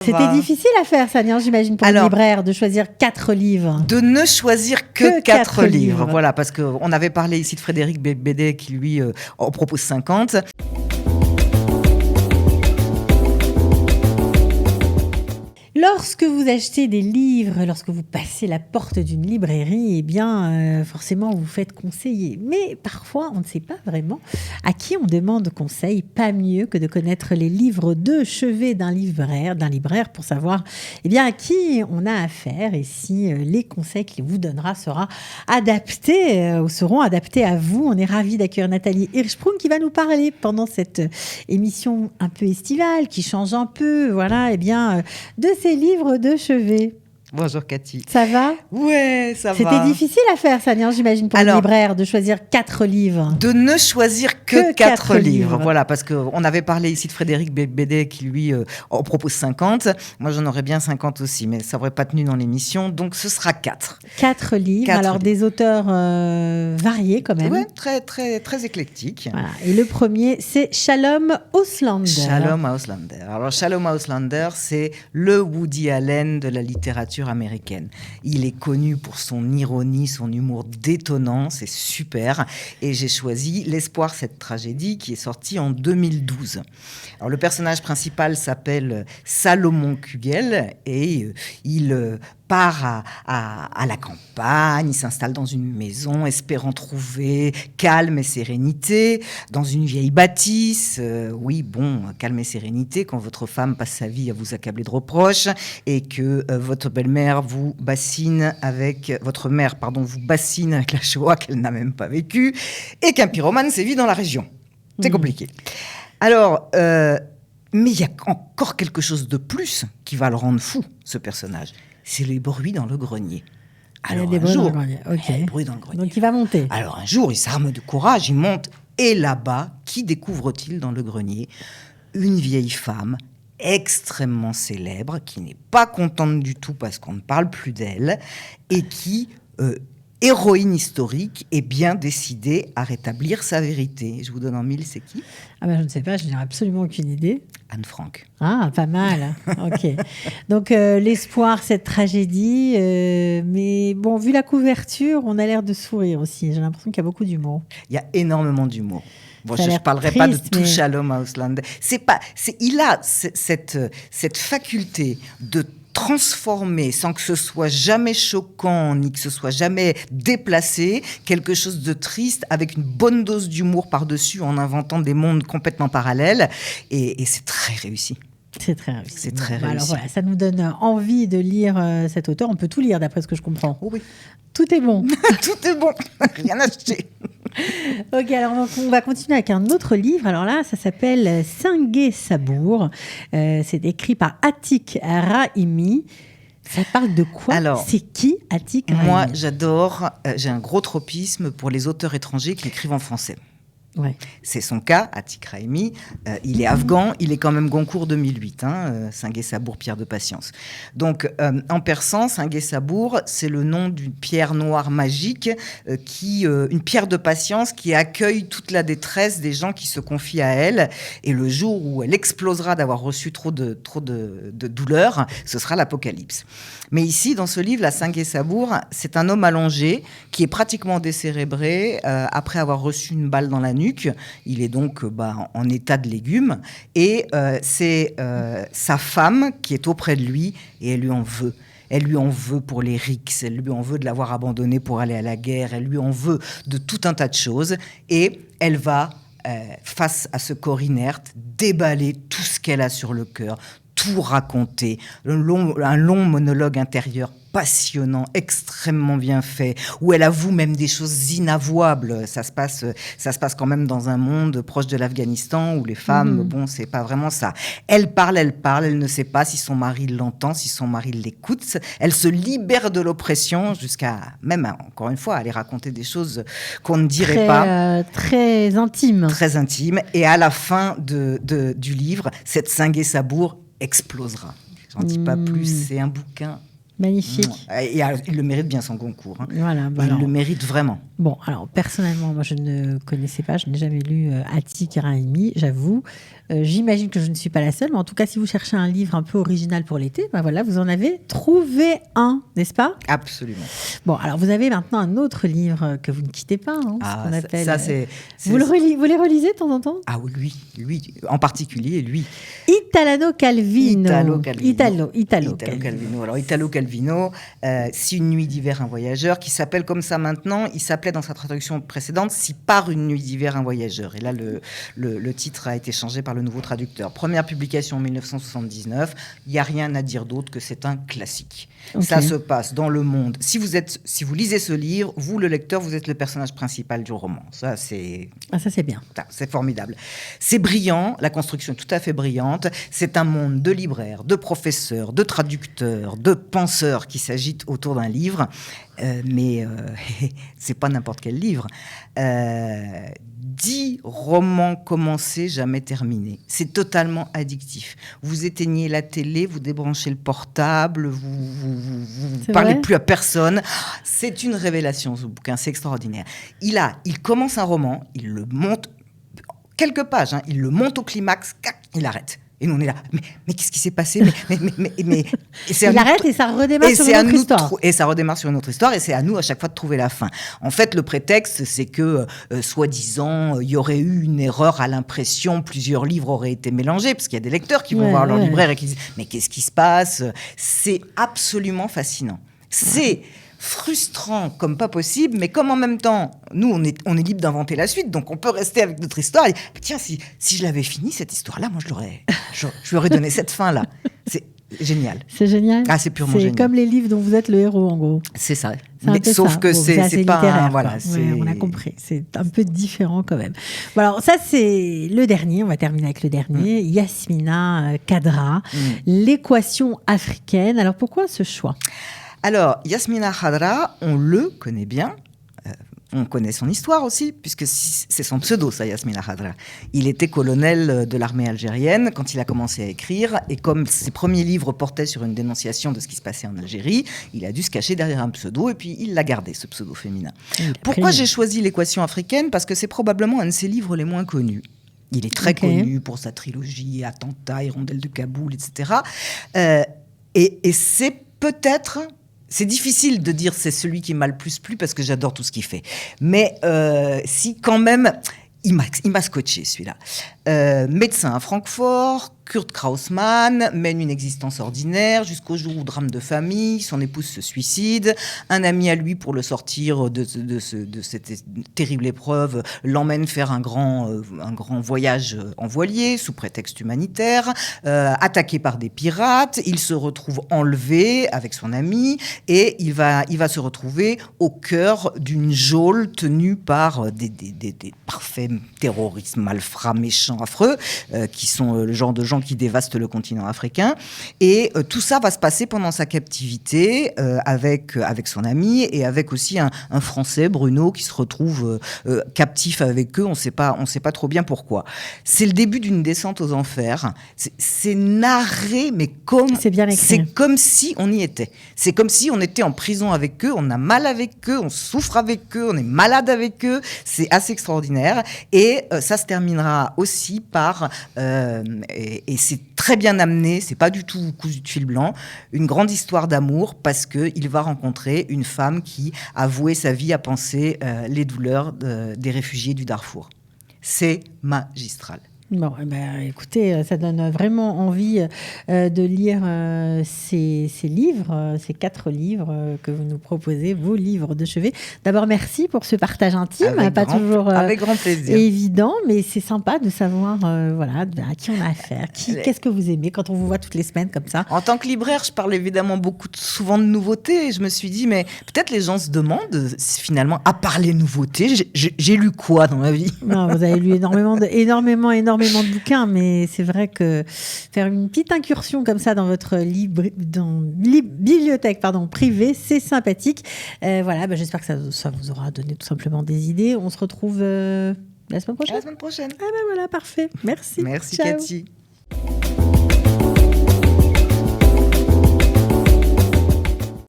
C'était difficile à faire, ça, j'imagine, pour le libraire, de choisir 4 livres. De ne choisir que 4 livres. Voilà, parce qu'on avait parlé ici de Frédéric Beigbeder qui, lui, en propose 50. Lorsque vous achetez des livres, lorsque vous passez la porte d'une librairie, eh bien, forcément, vous faites conseiller. Mais parfois, on ne sait pas vraiment à qui on demande conseil. Pas mieux que de connaître les livres de chevet d'un libraire pour savoir eh bien, à qui on a affaire et si les conseils qu'il vous donnera seront adaptés à vous. On est ravis d'accueillir Nathalie Hirschsprung qui va nous parler pendant cette émission un peu estivale, qui change un peu, voilà, eh bien, de ces livres de chevet. Bonjour Cathy. Ça va ? Ouais, ça va. C'était difficile à faire, ça, j'imagine, pour le libraire, de choisir 4 livres. De ne choisir que 4 livres. Voilà, parce qu'on avait parlé ici de Frédéric Beigbeder qui, lui, en propose 50. Moi, j'en aurais bien 50 aussi, mais ça n'aurait pas tenu dans l'émission. Donc, ce sera 4. 4 livres. Alors, des auteurs variés, quand même. Oui, très, très, très éclectiques. Voilà. Et le premier, c'est Shalom Auslander. Shalom Auslander. Alors, Shalom Auslander, c'est le Woody Allen de la littérature américaine. Il est connu pour son ironie, son humour détonnant, c'est super. Et j'ai choisi L'espoir, cette tragédie, qui est sortie en 2012. Alors, le personnage principal s'appelle Salomon Kugel et il part à la campagne, il s'installe dans une maison espérant trouver calme et sérénité dans une vieille bâtisse. Oui, bon, calme et sérénité quand votre femme passe sa vie à vous accabler de reproches et que votre belle-mère vous bassine avec... Votre mère, pardon, vous bassine avec la Shoah qu'elle n'a même pas vécue et qu'un pyromane sévit dans la région. C'est compliqué. Alors... mais il y a encore quelque chose de plus qui va le rendre fou, ce personnage. C'est les bruits dans le grenier. Alors, il y a des bruits dans le grenier. Okay. Bruits dans le grenier. Donc il va monter. Alors un jour, il s'arme de courage, il monte. Et là-bas, qui découvre-t-il dans le grenier ? Une vieille femme extrêmement célèbre, qui n'est pas contente du tout parce qu'on ne parle plus d'elle, et qui... héroïne historique est bien décidée à rétablir sa vérité. Je vous donne en mille, c'est qui ? Ah ben, je ne sais pas, je n'ai absolument aucune idée. Anne Frank. Ah, pas mal. Ok. Donc, l'espoir, cette tragédie. Mais bon, vu la couverture, on a l'air de sourire aussi. J'ai l'impression qu'il y a beaucoup d'humour. Il y a énormément d'humour. Bon, je ne parlerai pas de tout Shalom Auslander. Il a cette faculté de transformer, sans que ce soit jamais choquant, ni que ce soit jamais déplacé, quelque chose de triste, avec une bonne dose d'humour par-dessus, en inventant des mondes complètement parallèles. Et c'est très réussi. C'est très réussi. C'est très réussi. Alors voilà, ça nous donne envie de lire cet auteur. On peut tout lire, d'après ce que je comprends. Oh oui. Tout est bon. Tout est bon. Rien à acheter. Ok, alors on va continuer avec un autre livre. Alors là, ça s'appelle Singé Sabour. C'est écrit par Atik Rahimi. Ça parle de quoi ? Alors, c'est qui Atik Rahimi ? Moi, j'adore. J'ai un gros tropisme pour les auteurs étrangers qui écrivent en français. Ouais. C'est son cas, Atik Rahimi. Il est afghan, il est quand même Goncourt 2008, Singé Sabour, pierre de patience. Donc, en persan, Singé Sabour, c'est le nom d'une pierre noire magique, une pierre de patience qui accueille toute la détresse des gens qui se confient à elle. Et le jour où elle explosera d'avoir reçu trop de douleur, ce sera l'apocalypse. Mais ici, dans ce livre, la Singé Sabour, c'est un homme allongé qui est pratiquement décérébré après avoir reçu une balle dans la nuque. Il est donc en état de légume. Et c'est sa femme qui est auprès de lui et elle lui en veut. Elle lui en veut pour les rixes, elle lui en veut de l'avoir abandonné pour aller à la guerre, elle lui en veut de tout un tas de choses. Et elle va, face à ce corps inerte, déballer tout ce qu'elle a sur le cœur, tout raconter, un long monologue intérieur passionnant, extrêmement bien fait, où elle avoue même des choses inavouables. Ça se passe quand même dans un monde proche de l'Afghanistan où les femmes, c'est pas vraiment ça. Elle parle, elle ne sait pas si son mari l'entend, si son mari l'écoute. Elle se libère de l'oppression jusqu'à même, encore une fois, aller raconter des choses qu'on ne dirait pas. Très intimes. Très intimes. Et à la fin du livre, cette Singé Sabour explosera. J'en dis pas plus, c'est un bouquin Magnifique. Et il le mérite bien son Goncourt. Hein. Voilà, il le mérite vraiment. Bon, alors personnellement, moi je ne connaissais pas, je n'ai jamais lu Atik Raimi, j'avoue. J'imagine que je ne suis pas la seule, mais en tout cas, si vous cherchez un livre un peu original pour l'été, ben voilà, vous en avez trouvé un, n'est-ce pas ? Absolument. Bon, alors vous avez maintenant un autre livre que vous ne quittez pas, hein, ce qu'on appelle. Ça, vous les relisez de temps en temps ? Ah oui, lui, en particulier, lui. Italo Calvino. Italo Calvino. Alors, Italo Calvino, Si une nuit d'hiver, un voyageur, qui s'appelle comme ça maintenant. Il s'appelait dans sa traduction précédente Si par une nuit d'hiver, un voyageur. Et là, le titre a été changé par le nouveau traducteur. Première publication en 1979. Il n'y a rien à dire d'autre que c'est un classique. Okay. Ça se passe dans le monde. Si vous lisez ce livre, vous, le lecteur, vous êtes le personnage principal du roman. Ça, c'est bien. C'est formidable. C'est brillant. La construction est tout à fait brillante. C'est un monde de libraires, de professeurs, de traducteurs, de penseurs qui s'agitent autour d'un livre. Mais c'est pas n'importe quel livre. 10 romans commencés, jamais terminés. C'est totalement addictif. Vous éteignez la télé, vous débranchez le portable, vous parlez plus à personne. C'est une révélation, ce bouquin, c'est extraordinaire. Il commence un roman, il le monte, quelques pages, hein, il le monte au climax, il arrête. Et nous, on est là. Mais qu'est-ce qui s'est passé ? Il arrête et ça redémarre sur une autre histoire. Et ça redémarre sur une autre histoire. Et c'est à nous, à chaque fois, de trouver la fin. En fait, le prétexte, c'est que, soi-disant, il y aurait eu une erreur à l'impression. Plusieurs livres auraient été mélangés. Parce qu'il y a des lecteurs qui vont voir leur libraire et qui disent « Mais qu'est-ce qui se passe ?» C'est absolument fascinant. C'est frustrant comme pas possible, mais comme en même temps, nous, on est libre d'inventer la suite, donc on peut rester avec notre histoire. Et, tiens, si je l'avais fini, cette histoire-là, moi, je lui aurais donné cette fin-là. C'est génial. C'est génial. Ah, c'est purement génial. C'est comme les livres dont vous êtes le héros, en gros. C'est ça. Sauf que c'est pas littéraire. Voilà, on a compris. C'est un peu différent quand même. Bon, alors ça, c'est le dernier. On va terminer avec le dernier. Yasmina Khadra, l'équation africaine. Alors, pourquoi ce choix ? Alors, Yasmina Khadra, on le connaît bien. On connaît son histoire aussi, puisque c'est son pseudo, ça, Yasmina Khadra. Il était colonel de l'armée algérienne quand il a commencé à écrire, et comme ses premiers livres portaient sur une dénonciation de ce qui se passait en Algérie, il a dû se cacher derrière un pseudo, et puis il l'a gardé, ce pseudo féminin. Pourquoi j'ai choisi l'équation africaine ? Parce que c'est probablement un de ses livres les moins connus. Il est très connu pour sa trilogie Attentat, Hirondelle de Kaboul, etc. Et c'est peut-être... C'est difficile de dire c'est celui qui m'a le plus plu parce que j'adore tout ce qu'il fait. Mais si quand même, il m'a scotché celui-là. Médecin à Francfort, Kurt Kraussmann mène une existence ordinaire jusqu'au jour où, drame de famille, son épouse se suicide. Un ami à lui, pour le sortir de cette terrible épreuve, l'emmène faire un grand voyage en voilier sous prétexte humanitaire. Attaqué par des pirates, il se retrouve enlevé avec son ami et il va se retrouver au cœur d'une geôle tenue par des parfaits terroristes malfrats, méchants, affreux, qui sont le genre de gens qui dévastent le continent africain. Et tout ça va se passer pendant sa captivité avec son ami et avec aussi un Français, Bruno, qui se retrouve captif avec eux. On sait pas trop bien pourquoi. C'est le début d'une descente aux enfers. C'est narré, mais c'est comme si on y était. C'est comme si on était en prison avec eux, on a mal avec eux, on souffre avec eux, on est malade avec eux. C'est assez extraordinaire. Et ça se terminera aussi par... et c'est très bien amené, c'est pas du tout cousu de fil blanc, une grande histoire d'amour parce qu'il va rencontrer une femme qui a voué sa vie à penser les douleurs des réfugiés du Darfour. C'est magistral. Bon, écoutez, ça donne vraiment envie de lire ces livres, ces 4 livres que vous nous proposez, vos livres de chevet. D'abord, merci pour ce partage intime, avec grand plaisir. Évident, mais c'est sympa de savoir à qui on a affaire, qu'est-ce que vous aimez quand on vous voit toutes les semaines comme ça. En tant que libraire, je parle évidemment souvent de nouveautés et je me suis dit, mais peut-être les gens se demandent finalement, à part les nouveautés, j'ai lu quoi dans ma vie ? Non, vous avez lu énormément de bouquins, mais c'est vrai que faire une petite incursion comme ça dans votre bibliothèque privée, c'est sympathique. J'espère que ça vous aura donné tout simplement des idées. On se retrouve la semaine prochaine. La semaine prochaine. Voilà, parfait. Merci. Merci, ciao. Cathy.